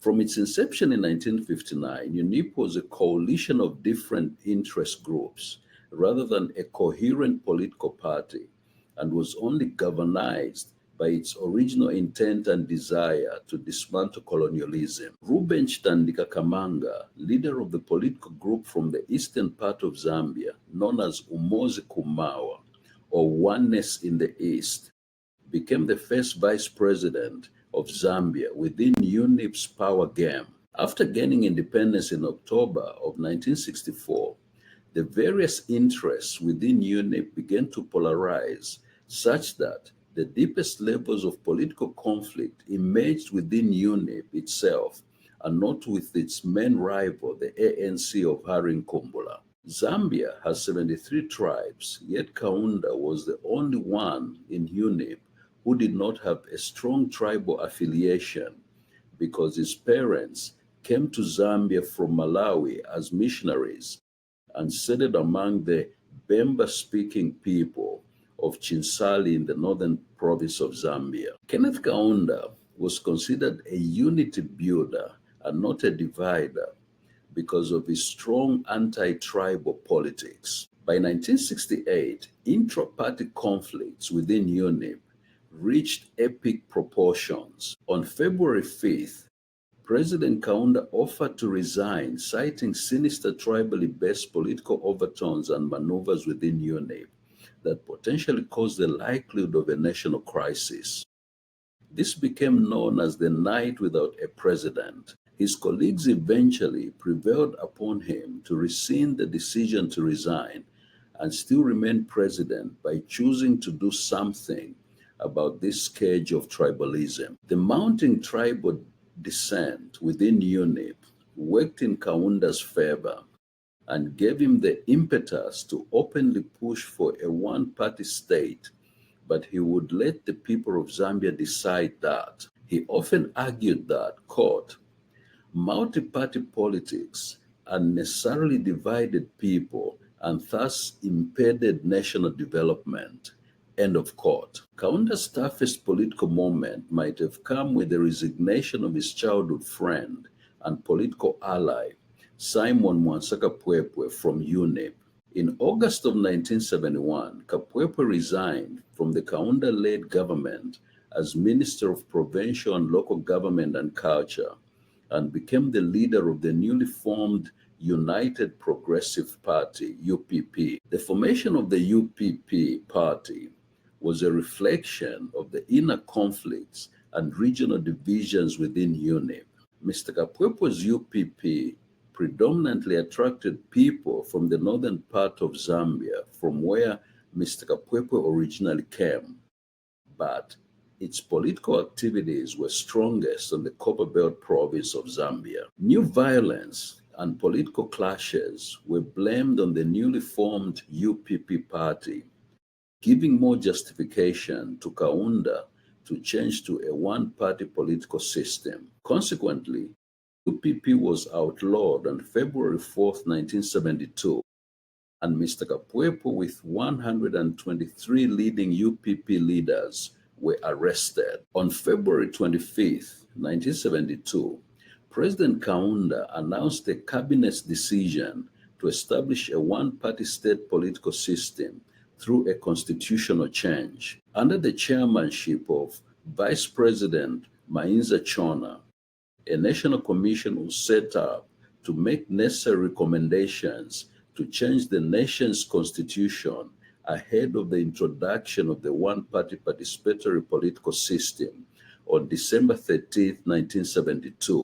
From its inception in 1959, UNIP was a coalition of different interest groups rather than a coherent political party, and was only galvanized by its original intent and desire to dismantle colonialism. Ruben Chitandika Kamanga, leader of the political group from the eastern part of Zambia, known as Umozi Kumawa, or Oneness in the East, became the first vice president of Zambia within UNIP's power game. After gaining independence in October of 1964, the various interests within UNIP began to polarize such that the deepest levels of political conflict emerged within UNIP itself and not with its main rival, the ANC of Harry Nkombula. Zambia has 73 tribes, yet Kaunda was the only one in UNIP who did not have a strong tribal affiliation because his parents came to Zambia from Malawi as missionaries and settled among the Bemba-speaking people of Chinsali in the northern province of Zambia. Kenneth Kaunda was considered a unity builder and not a divider because of his strong anti-tribal politics. By 1968, intra-party conflicts within UNIP reached epic proportions. On February 5th, President Kaunda offered to resign, citing sinister tribally based political overtones and maneuvers within UNIP that potentially caused the likelihood of a national crisis. This became known as the night without a president. His colleagues eventually prevailed upon him to rescind the decision to resign and still remain president by choosing to do something about this scourge of tribalism. The mounting tribal dissent within UNIP worked in Kaunda's favor and gave him the impetus to openly push for a one-party state, but he would let the people of Zambia decide that. He often argued that, quote, multi-party politics unnecessarily divided people and thus impeded national development. End of quote. Kaunda's toughest political moment might have come with the resignation of his childhood friend and political ally, Simon Mwansaka Pwepwe, from UNIP. In August of 1971, Kapwepwe resigned from the Kaunda-led government as Minister of Provincial and Local Government and Culture and became the leader of the newly formed United Progressive Party, UPP. The formation of the UPP party was a reflection of the inner conflicts and regional divisions within UNIP. Mr. Kapwepwe's UPP predominantly attracted people from the northern part of Zambia, from where Mr. Kapwepwe originally came, but its political activities were strongest in the Copperbelt province of Zambia. New violence and political clashes were blamed on the newly formed UPP party, giving more justification to Kaunda to change to a one-party political system. Consequently, UPP was outlawed on February 4, 1972, and Mr. Kapwepwe with 123 leading UPP leaders were arrested. On February 25, 1972, President Kaunda announced a cabinet's decision to establish a one-party state political system through a constitutional change. Under the chairmanship of Vice President Mainza Chona, a national commission was set up to make necessary recommendations to change the nation's constitution ahead of the introduction of the one-party participatory political system on December 13, 1972.